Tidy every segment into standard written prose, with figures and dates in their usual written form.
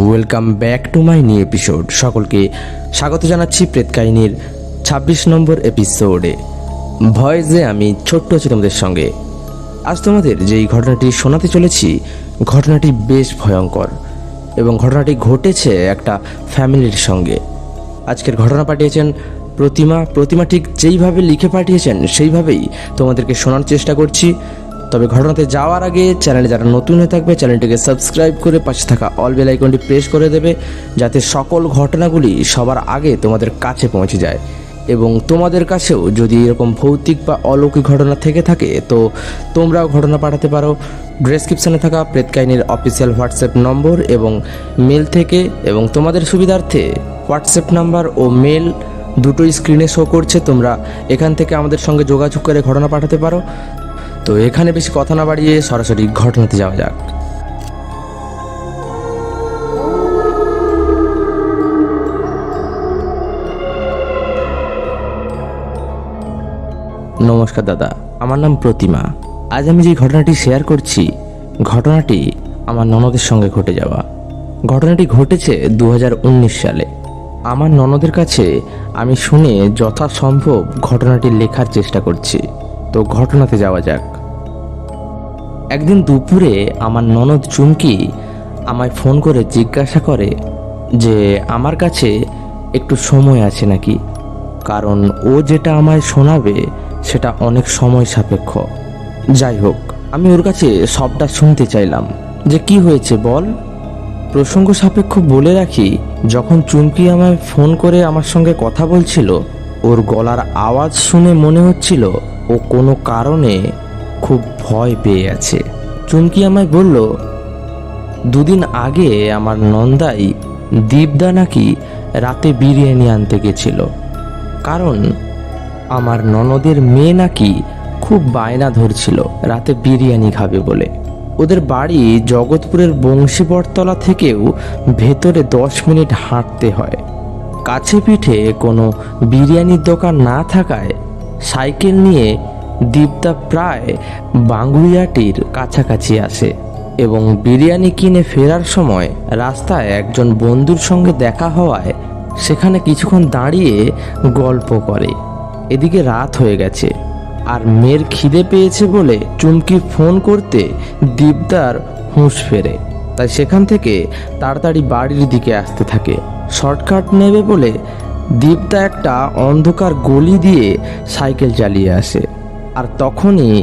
Welcome back to my new episode. সকলকে স্বাগত জানাচ্ছি প্রেত কাহিনীর 26 নম্বর এপিসোডে। ভয়েসে আমি ছোট্ট আছি তোমাদের সঙ্গে। আজ তোমাদের যেই ঘটনাটি শোনাতে চলেছি, ঘটনাটি বেশ ভয়ঙ্কর এবং ঘটনাটি ঘটেছে একটা ফ্যামিলির সঙ্গে। আজকের ঘটনা পাঠিয়েছেন প্রতিমা ঠিক যেইভাবে লিখে পাঠিয়েছেন সেইভাবেই তোমাদেরকে শোনার চেষ্টা করছি। তবে ঘটনাতে যাওয়ার আগে চ্যানেলে যারা নতুন হয়ে থাকবে চ্যানেলটিকে সাবস্ক্রাইব করে পাশে থাকা অল বেল আইকনটি প্রেস করে দেবে, যাতে সকল ঘটনাগুলি সবার আগে তোমাদের কাছে পৌঁছে যায়। এবং তোমাদের কাছেও যদি এরকম ভৌতিক বা অলৌকিক ঘটনা থেকে থাকে তো তোমরাও ঘটনা পাঠাতে পারো ডেসক্রিপশানে থাকা প্রেত কাহিনীর অফিসিয়াল হোয়াটসঅ্যাপ নম্বর এবং মেল থেকে। এবং তোমাদের সুবিধার্থে হোয়াটসঅ্যাপ নাম্বার ও মেল দুটোই স্ক্রিনে শো করছে, তোমরা এখান থেকে আমাদের সঙ্গে যোগাযোগ করে ঘটনা পাঠাতে পারো। তো এখানে বেশি কথা না বাড়িয়ে সরাসরি ঘটনাতে যাওয়া যাক। নমস্কার দাদা, আমার নাম প্রতিমা। আজ আমি যে ঘটনাটি শেয়ার করছি, ঘটনাটি আমার ননদের সঙ্গে ঘটে যাওয়া। ঘটনাটি ঘটেছে 2019 সালে। আমার ননদের কাছে আমি শুনে যথাসম্ভব ঘটনাটি লেখার চেষ্টা করছি। তো ঘটনাতে যাওয়া যাক। একদিন দুপুরে আমার ননদ চুমকি আমায় ফোন করে জিজ্ঞাসা করে যে আমার কাছে একটু সময় আছে নাকি, কারণ ও যেটা আমায় শোনাবে সেটা অনেক সময় সাপেক্ষ। যাই হোক, আমি ওর কাছে সবটা শুনতে চাইলাম যে কি হয়েছে বল। প্রসঙ্গ সাপেক্ষ বলে রাখি, যখন চুমকি আমায় ফোন করে আমার সঙ্গে কথা বলছিল, ওর গলার আওয়াজ শুনে মনে হচ্ছিল ও কোনো কারণে খুব ভয় পেয়ে আছে। চুমকি আমায় বলল, দুদিন আগে আমার নন্দাই দীপদা নাকি রাতে বিরিয়ানি আনতে গেছিল, কারণ আমার ননদের মেয়ে নাকি খুব বায়না ধরছিল রাতে বিরিয়ানি খাবে বলে। ওদের বাড়ি জগৎপুরের বংশীবরতলা থেকেও ভেতরে 10 মিনিট হাঁটতে হয়। কাছে পিঠে কোনো বিরিয়ানির দোকান না থাকায় সাইকেল নিয়ে দীপদা প্রায় বাঙ্গুইয়াটির কাছাকাছি আসে এবং বিরিয়ানি কিনে ফেরার সময় রাস্তায় একজন বন্ধুর সঙ্গে দেখা হওয়ায় সেখানে কিছুক্ষণ দাঁড়িয়ে গল্প করে। এদিকে রাত হয়ে গেছে আর মেয়ের খিদে পেয়েছে বলে চুমকি ফোন করতে দীপদার হুঁশ ফেরে, তাই সেখান থেকে তাড়াতাড়ি বাড়ির দিকে আসতে থাকে। শর্টকাট নেবে বলে দীপদা একটা অন্ধকার গলি দিয়ে সাইকেল চালিয়ে আসে। আর তখনই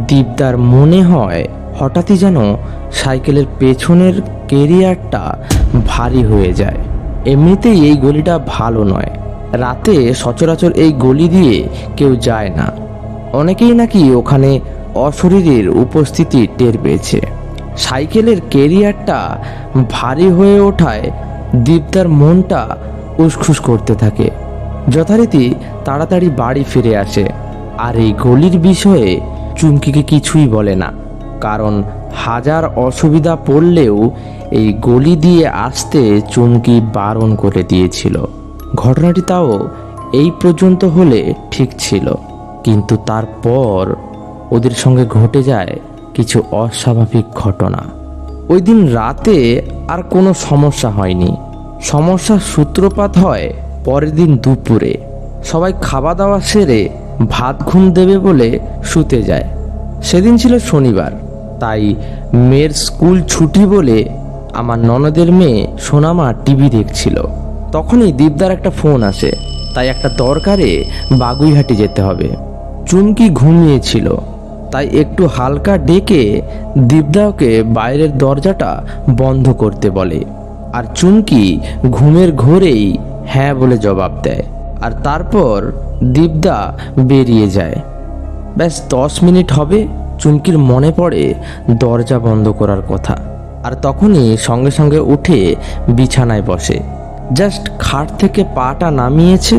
দীপদার মনে হয় হঠাৎই যেন সাইকেলের পেছনের ক্যারিয়ারটা ভারী হয়ে যায়। এমনিতেই এই গলিটা ভালো নয়, রাতে সচরাচর এই গলি দিয়ে কেউ যায় না। অনেকেই নাকি ওখানে অশরীরীর উপস্থিতি টের পেয়েছে। সাইকেলের ক্যারিয়ারটা ভারী হয়ে ওঠায় দীপদার মনটা উসখুস করতে থাকে। যথারীতি তাড়াতাড়ি বাড়ি ফিরে আসে আর এই গলির বিষয়ে চুমকিকে কিছুই বলে না, কারণ হাজার অসুবিধা পড়লেও এই গলি দিয়ে আসতে চুমকি বারণ করে দিয়েছিল। ঘটনাটি তাও এই পর্যন্ত হলে ঠিক ছিল, কিন্তু তারপর ওদের সঙ্গে ঘটে যায় কিছু অস্বাভাবিক ঘটনা। ওই দিন রাতে আর কোনো সমস্যা হয়নি। সমস্যার সূত্রপাত হয় পরের দিন দুপুরে। সবাই খাওয়া দাওয়া সেরে ভাত ঘুম দেবে বলে শুতে যায়। সেদিন ছিল শনিবার, তাই মেয়ের স্কুল ছুটি বলে আমার ননদের মেয়ে সোনামা টিভি দেখছিল। তখনই দীপদার একটা ফোন আসে, তাই একটা দরকারে বাগুইহাটি যেতে হবে। চুমকি ঘুমিয়েছিল, তাই একটু হালকা ডেকে দীপদাকে বাইরের দরজাটা বন্ধ করতে বলে। আর চুমকি ঘুমের ঘোরেই হ্যাঁ বলে জবাব দেয়। আর তারপর দীপদা বেরিয়ে যায়। ব্যাস 10 মিনিট হবে, চুমকির মনে পড়ে দরজা বন্ধ করার কথা। আর তখনই সঙ্গে সঙ্গে উঠে বিছানায় বসে। জাস্ট খাট থেকে পাটা নামিয়েছে,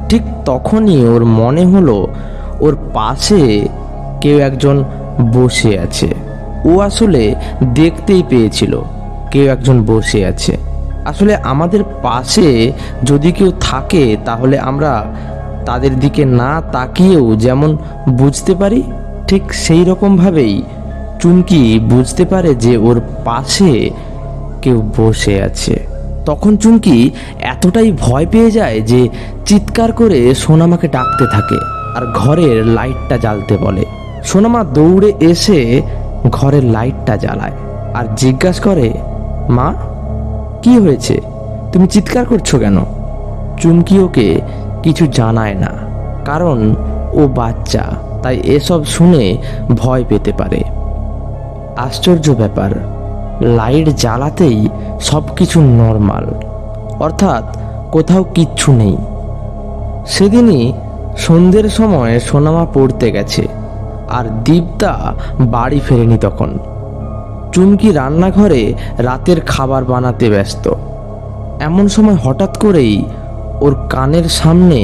ঠিক তখনই ওর মনে হলো ওর পাশে কেউ একজন বসে আছে। ও আসলে দেখতেই পেয়েছিল কেউ একজন বসে আছে। আসলে আমাদের পাশে যদি কেউ থাকে তাহলে আমরা তাদের দিকে না তাকিয়েও যেমন বুঝতে পারি, ঠিক সেই রকমভাবেই চুমকি বুঝতে পারে যে ওর পাশে কেউ বসে আছে। তখন চুমকি এতটাই ভয় পেয়ে যায় যে চিৎকার করে সোনামাকে ডাকতে থাকে আর ঘরের লাইটটা জ্বালতে বলে। সোনামা দৌড়ে এসে ঘরের লাইটটা জ্বালায় আর জিজ্ঞাসা করে, মা কি হয়েছে, তুমি চিৎকার করছো কেন? চুমকি ওকে কিছু জানায় না, কারণ ও বাচ্চা, তাই এসব শুনে ভয় পেতে পারে। আশ্চর্য ব্যাপার, লাইট জ্বালাতেই সব কিছু নর্মাল, অর্থাৎ কোথাও কিচ্ছু নেই। সেদিনই সন্ধ্যের সময় সোনামা পড়তে গেছে আর দীপদা বাড়ি ফেরেনি। তখন চুমকি রান্নাঘরে রাতের খাবার বানাতে ব্যস্ত। এমন সময় হঠাৎ করেই ওর কানের সামনে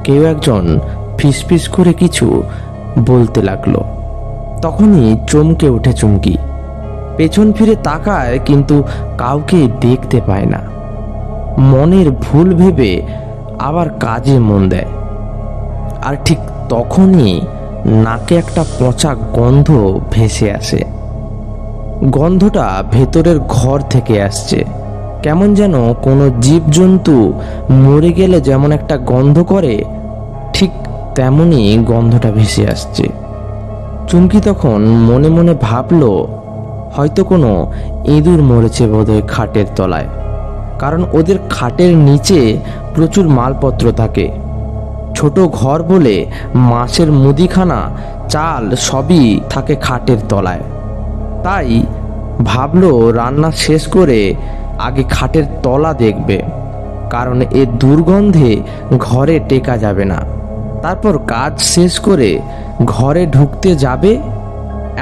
কেউ একজন ফিসফিস করে কিছু বলতে লাগলো। তখনই চমকে ওঠে চুমকি, পেছন ফিরে তাকায় কিন্তু কাউকে দেখতে পায় না। মনের ভুল ভেবে আবার কাজে মন দেয়। আর ঠিক তখনই নাকে একটা পচা গন্ধ ভেসে আসে। গন্ধটা ভেতরের ঘর থেকে আসছে, কেমন যেন কোনো জীবজন্তু মরে গেলে যেমন একটা গন্ধ করে, ঠিক তেমনই গন্ধটা ভেসে আসছে। চুমকি তখন মনে মনে ভাবলো, হয়তো কোনো ইঁদুর মরেছে বোধহয় খাটের তলায়, কারণ ওদের খাটের নিচে প্রচুর মালপত্র থাকে। ছোট ঘর বলে মাছের মুদিখানা, চাল সবই থাকে খাটের তলায়। তাই ভাবলো রান্না শেষ করে আগে খাটের তলা দেখবে, কারণ এ দুর্গন্ধে ঘরে টেকা যাবে না। তারপর কাজ শেষ করে ঘরে ঢুকতে যাবে,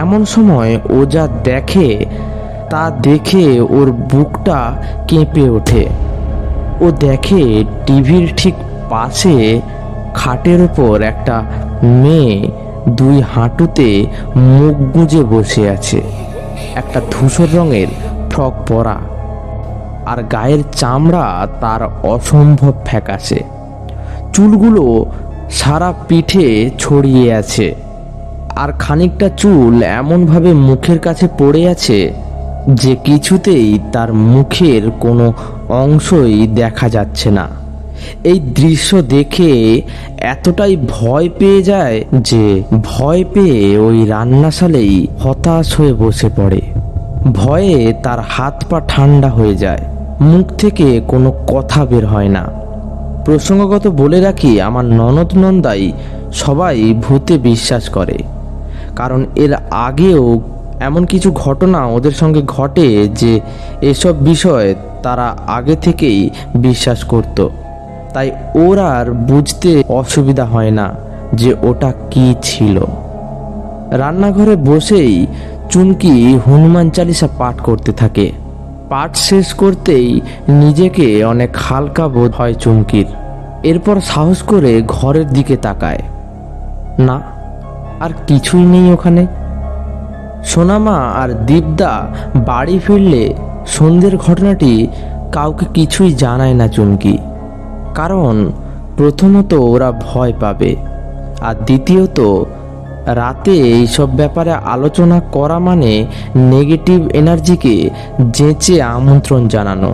এমন সময় ও যা দেখে তা দেখে ওর বুকটা কেঁপে ওঠে। ও দেখে টিভির ঠিক পাশে খাটের ওপর একটা মেয়ে দুই হাঁটুতে মুখ গুঁজে বসে আছে। একটা ধূসর রঙের ফ্রক পরা, আর গায়ের চামড়া তার অসম্ভব ফ্যাকাশে। চুলগুলো সারা পিঠে ছড়িয়ে আছে, আর খানিকটা চুল এমনভাবে মুখের কাছে পড়ে আছে যে কিছুতেই তার মুখের কোনো অংশই দেখা যাচ্ছে না। এই দৃশ্য দেখে এতটাই ভয় পেয়ে যায় যে ভয় পেয়ে ওই রান্নাশালেই হতাশ হয়ে বসে পড়ে। ভয়ে তার হাত পা ঠান্ডা হয়ে যায়, মুখ থেকে কোনো কথা বের হয় না। প্রসঙ্গগত বলে রাখি, আমার ননদ নন্দাই সবাই ভূতে বিশ্বাস করে, কারণ এর আগেও এমন কিছু ঘটনা ওদের সঙ্গে ঘটে যে এসব বিষয়ে তারা আগে থেকেই বিশ্বাস করত। তাই ওর আর বুঝতে অসুবিধা হয় না যে ওটা কি ছিল। রান্নাঘরে বসেই চুমকি হনুমান চালিসা পাঠ করতে থাকে। পাঠ শেষ করতেই নিজেকে অনেক হালকা বোধ হয় চুমকির। এরপর সাহস করে ঘরের দিকে তাকায়, না, আর কিছুই নেই ওখানে। সোনামা আর দীপদা বাড়ি ফিরলে সন্ধ্যের ঘটনাটি কাউকে কিছুই জানায় না চুমকি, কারণ প্রথমত ওরা ভয় পাবে, আর দ্বিতীয়ত রাতে এইসব ব্যাপারে আলোচনা করা মানে নেগেটিভ এনার্জিকে যেচে আমন্ত্রণ জানানো,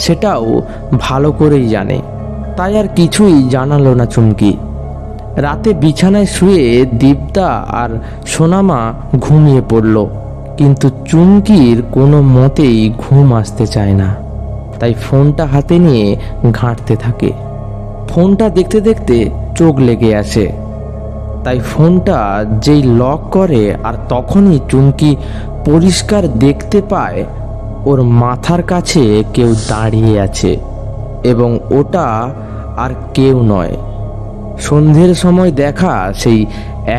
সেটাও ভালো করেই জানে। তাই আর কিছুই জানালো না চুমকি। রাতে বিছানায় শুয়ে দীপদা আর সোনামা ঘুমিয়ে পড়ল, কিন্তু চুমকির কোনো মতেই ঘুম আসতে চায় না। তাই ফোনটা হাতে নিয়ে ঘাঁটতে থাকে। ফোনটা দেখতে দেখতে চোখ লেগে আসে, তাই ফোনটা যেই লক করে, আর তখনই চুমকি পরিষ্কার দেখতে পায় ওর মাথার কাছে কেউ দাঁড়িয়ে আছে, এবং ওটা আর কেউ নয়, সন্ধ্যের সময় দেখা সেই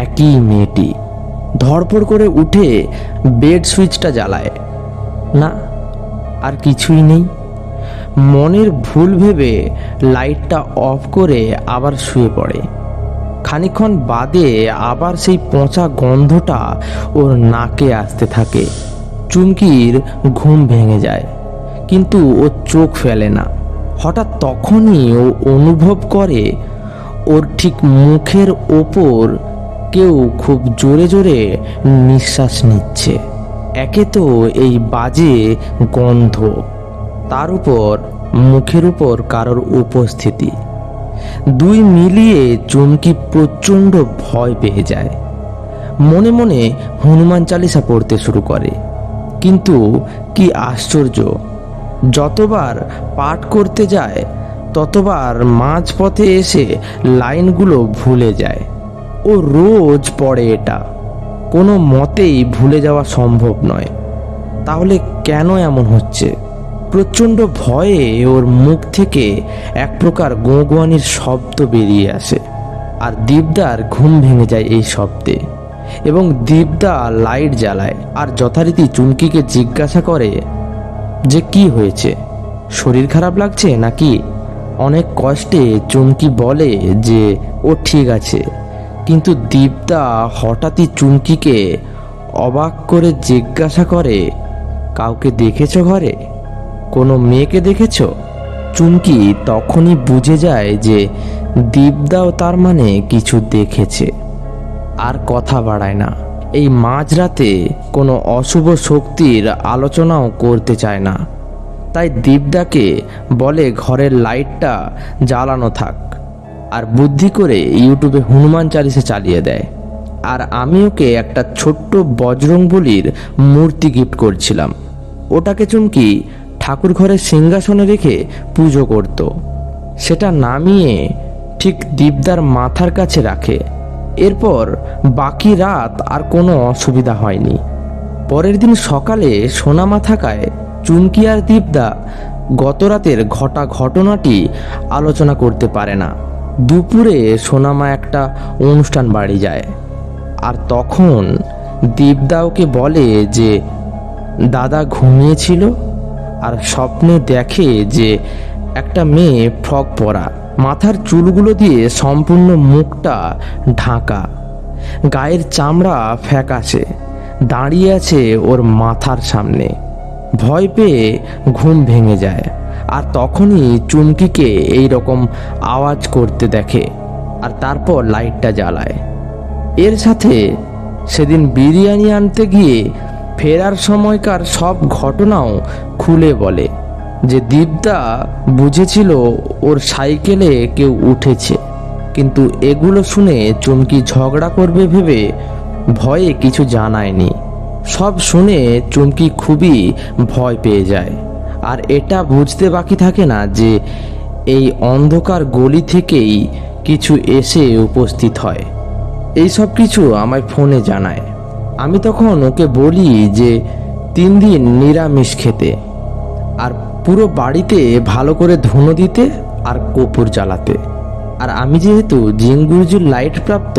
একই মেয়েটি। ধড়পড় করে উঠে বেড সুইচটা জ্বালায়, না, আর কিছুই নেই। মনের ভুল ভেবে লাইটটা অফ করে আবার শুয়ে পড়ে। খানিকক্ষণ বাদে আবার সেই পচা গন্ধটা ওর নাকে আসতে থাকে। চুমকির ঘুম ভেঙে যায়, কিন্তু ও চোখ ফেলে না। হঠাৎ তখনই ও অনুভব করে ওর ঠিক মুখের ওপর কেউ খুব জোরে জোরে নিঃশ্বাস নিচ্ছে। একে তো এই বাজে গন্ধ, তার উপর মুখের উপর কারোর উপস্থিতি, দুই মিলিয়ে চুমকি প্রচণ্ড ভয় পেয়ে যায়। মনে মনে হনুমান চালিসা পড়তে শুরু করে। কিন্তু কি আশ্চর্য, যতবার পাঠ করতে যায় ততবার মাঝপথে এসে লাইনগুলো ভুলে যায়। ও রোজ পড়ে এটা, কোনো মতেই ভুলে যাওয়া সম্ভব নয়। তাহলে কেন এমন হচ্ছে? প্রচণ্ড ভয়ে ওর মুখ থেকে এক প্রকার গোঁগোয়ানির শব্দ বেরিয়ে আসে, আর দীপদার ঘুম ভেঙে যায় এই শব্দে। এবং দীপদা লাইট জ্বালায় আর যথারীতি চুমকিকে জিজ্ঞাসা করে যে কি হয়েছে, শরীর খারাপ লাগছে নাকি। অনেক কষ্টে চুমকি বলে যে ও ঠিক আছে, কিন্তু দীপদা হঠাৎই চুমকিকে অবাক করে জিজ্ঞাসা করে, কাউকে দেখেছো ঘরে? কোনো মেয়েকে দেখেছো? চুমকি তখনই বুঝে যায় যে দীপদাও তার মানে কিছু দেখেছে। আর কথা বাড়ায় না। এই মাঝরাতে কোনো অশুভ শক্তির আলোচনাও করতে চায় না, তাই দীপদাকে বলে ঘরের লাইটটা জ্বালানো থাক, আর বুদ্ধি করে ইউটিউবে হনুমান চালিসা চালিয়ে দেয়। আর আমি ওকে একটা ছোট্ট বজরংবলীর মূর্তি গিফট করছিলাম। ওটাকে চুমকি ঠাকুর ঘরের সিংহাসনে রেখে পুজো করত। সেটা নামিয়ে ঠিক দীপদার মাথার কাছে রাখে। এরপর বাকি রাত আর কোনো অসুবিধা হয়নি। পরের দিন সকালে সোনামা থাকায় চুমকি আর দীপদা গতরাতের ঘটা ঘটনাটি আলোচনা করতে পারে না। দুপুরে সোনামা একটা অনুষ্ঠান বাড়ি যায়, আর তখন দীপদা ওকে বলে যে দাদা ঘুমিয়েছিল আর স্বপ্নে দেখে যে একটা মেয়ে ফ্রক পরা, মাথার চুলগুলো দিয়ে সম্পূর্ণ মুখটা ঢাকা, গায়ের চামড়া ফ্যাকাশে, দাঁড়িয়ে আছে ওর মাথার সামনে। ভয় পেয়ে ঘুম ভেঙে যায়, আর তখনই চুমকিকে এই রকম আওয়াজ করতে দেখে, আর তারপর লাইটটা জ্বালায়। এর সাথে সেদিন বিরিয়ানি আনতে গিয়ে ফেরার সময়কার সব ঘটনাও খুলে বলে যে দীপদা বুঝেছিল ওর সাইকেলে কেউ উঠেছে, কিন্তু এগুলো শুনে চুমকি ঝগড়া করবে ভেবে ভয়ে কিছু জানায়নি। সব শুনে চুমকি খুবই ভয় পেয়ে যায়, আর এটা বুঝতে বাকি থাকে না যে এই অন্ধকার গলি থেকেই কিছু এসে উপস্থিত হয়। এই সব কিছু আমায় ফোনে জানায়। আমি তখন ওকে বলি যে 3 দিন নিরামিষ খেতে, আর পুরো বাড়িতে ভালো করে ধুনো দিতে আর কর্পূর জ্বালাতে। আর আমি যেহেতু জিন গুরুজির লাইট প্রাপ্ত,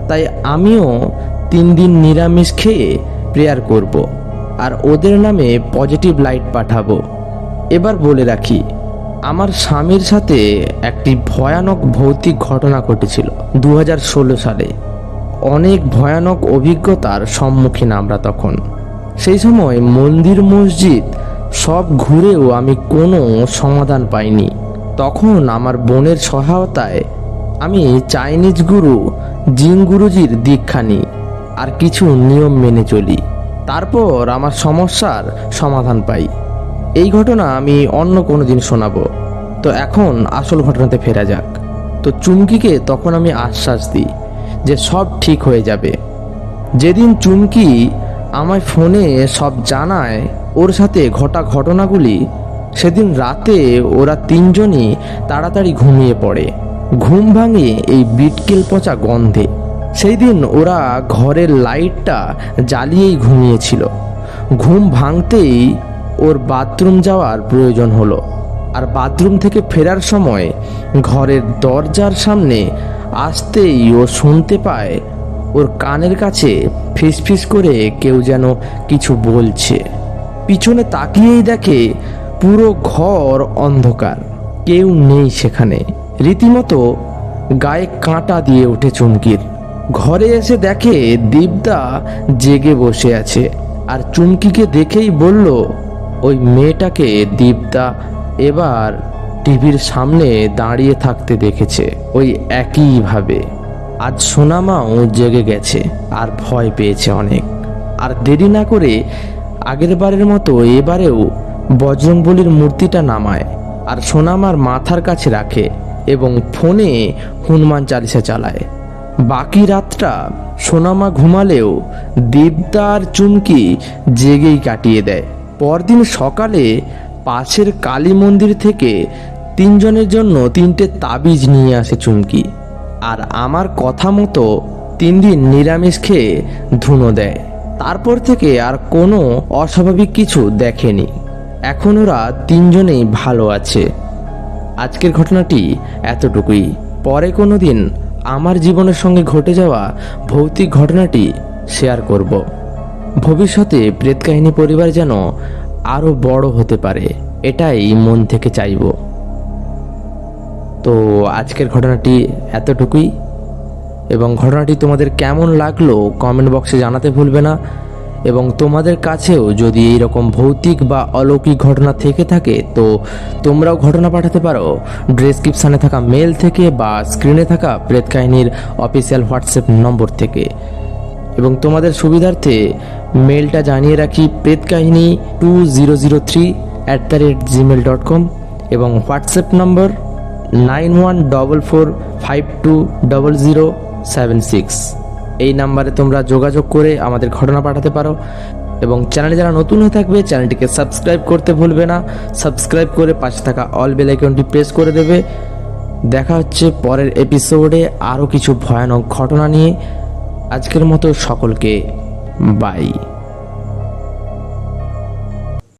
তাই আমিও 3 দিন নিরামিষ খেয়ে প্রেয়ার করব, আর ওদের নামে পজিটিভ লাইট পাঠাবো। এবার বলে রাখি, আমার স্বামীর সাথে একটি ভয়ানক ভৌতিক ঘটনা ঘটেছিল 2016 সালে। অনেক ভয়ানক অভিজ্ঞতার সম্মুখীন আমরা তখন। সেই সময় মন্দির মসজিদ সব ঘুরেও আমি কোনো সমাধান পাইনি। তখন আমার বোনের সহায়তায় আমি চাইনিজ গুরু জিন গুরুজির দীক্ষা নিই আর কিছু নিয়ম মেনে চলি। তারপর আমার সমস্যার সমাধান পাই। এই ঘটনা আমি অন্য কোনো দিন শোনাবো। তো এখন আসল ঘটনাতে ফেরা যাক। তো চুমকিকে তখন আমি আশ্বাস দিই যে সব ঠিক হয়ে যাবে। যেদিন চুমকি আমায় ফোনে সব জানায় ওর সাথে ঘটা ঘটনাগুলি, সেদিন রাতে ওরা 3 জনই তাড়াতাড়ি ঘুমিয়ে পড়ে। ঘুম ভাঙে এই বিটকেল পচা গন্ধে। সেই দিন ওরা ঘরের লাইটটা জ্বালিয়েই ঘুমিয়েছিল। ঘুম ভাঙতেই ওর বাথরুম যাওয়ার প্রয়োজন হলো, আর বাথরুম থেকে ফেরার সময় ঘরের দরজার সামনে আসতেই ও শুনতে পায় ওর কানের কাছে ফিসফিস করে কেউ যেন কিছু বলছে। পিছনে তাকিয়েই দেখে পুরো ঘর অন্ধকার, কেউ নেই সেখানে। রীতিমতো গায়ে কাঁটা দিয়ে ওঠে চুমকির। ঘরে এসে দেখে দীপদা জেগে বসে আছে, আর চুমকিকে দেখেই বলল, ওই মেয়েটাকে দীপদা এবার টিভির সামনে দাঁড়িয়ে থাকতে দেখেছে ওই একইভাবে। আজ সোনামাও জেগে গেছে আর ভয় পেয়েছে অনেক। আর দেরি না করে আগের বারের মতো এবারেও বজরংবলীর মূর্তিটা নামায় আর সোনামার মাথার কাছে রাখে এবং ফোনে হনুমান চালিসা চালায়। বাকি রাতটা সোনামা ঘুমালেও দেবদা আর চুমকি জেগেই কাটিয়ে দেয়। পরদিন সকালে পাশের কালী মন্দির থেকে 3 জনের জন্য 3টে তাবিজ নিয়ে আসে চুমকি। আর আমার কথা মতো 3 দিন নিরামিষ খেয়ে ধুনো দেয়। তারপর থেকে আর কোনো অস্বাভাবিক কিছু দেখেনি। এখন ওরা 3 জনেই ভালো আছে। আজকের ঘটনাটি এতটুকুই। পরে কোনো দিন আমার জীবনের সঙ্গে ঘটে যাওয়া ভৌতিক ঘটনাটি শেয়ার করব। ভবিষ্যতে প্রেত কাহিনী পরিবার যেন আরও বড় হতে পারে, এটাই মন থেকে চাইব। তো আজকের ঘটনাটি এতটুকুই, এবং ঘটনাটি তোমাদের কেমন লাগলো কমেন্ট বক্সে জানাতে ভুলবে না। এবং তোমাদের কাছেও যদি এইরকম ভৌতিক বা অলৌকিক ঘটনা থেকে থাকে তো তোমরাও ঘটনা পাঠাতে পারো ডেসক্রিপশানে থাকা মেল থেকে বা স্ক্রিনে থাকা প্রেত কাহিনীর অফিসিয়াল হোয়াটসঅ্যাপ নম্বর থেকে। এবং তোমাদের সুবিধার্থে মেলটা জানিয়ে রাখি প্রেতকাহিনী 2003@gmail.com এবং হোয়াটসঅ্যাপ নম্বর 9144520076। এই নাম্বারে তোমরা যোগাযোগ করে আমাদের ঘটনা পাঠাতে পারো। এবং চ্যানেলে যারা নতুন হয়ে থাকবে চ্যানেলটিকে সাবস্ক্রাইব করতে ভুলবে না। সাবস্ক্রাইব করে পাশে থাকা অল বেল আইকনটি প্রেস করে দেবে। দেখা হচ্ছে পরের এপিসোডে আরও কিছু ভয়ানক ঘটনা নিয়ে। আজকের মতো সকলকে বাই।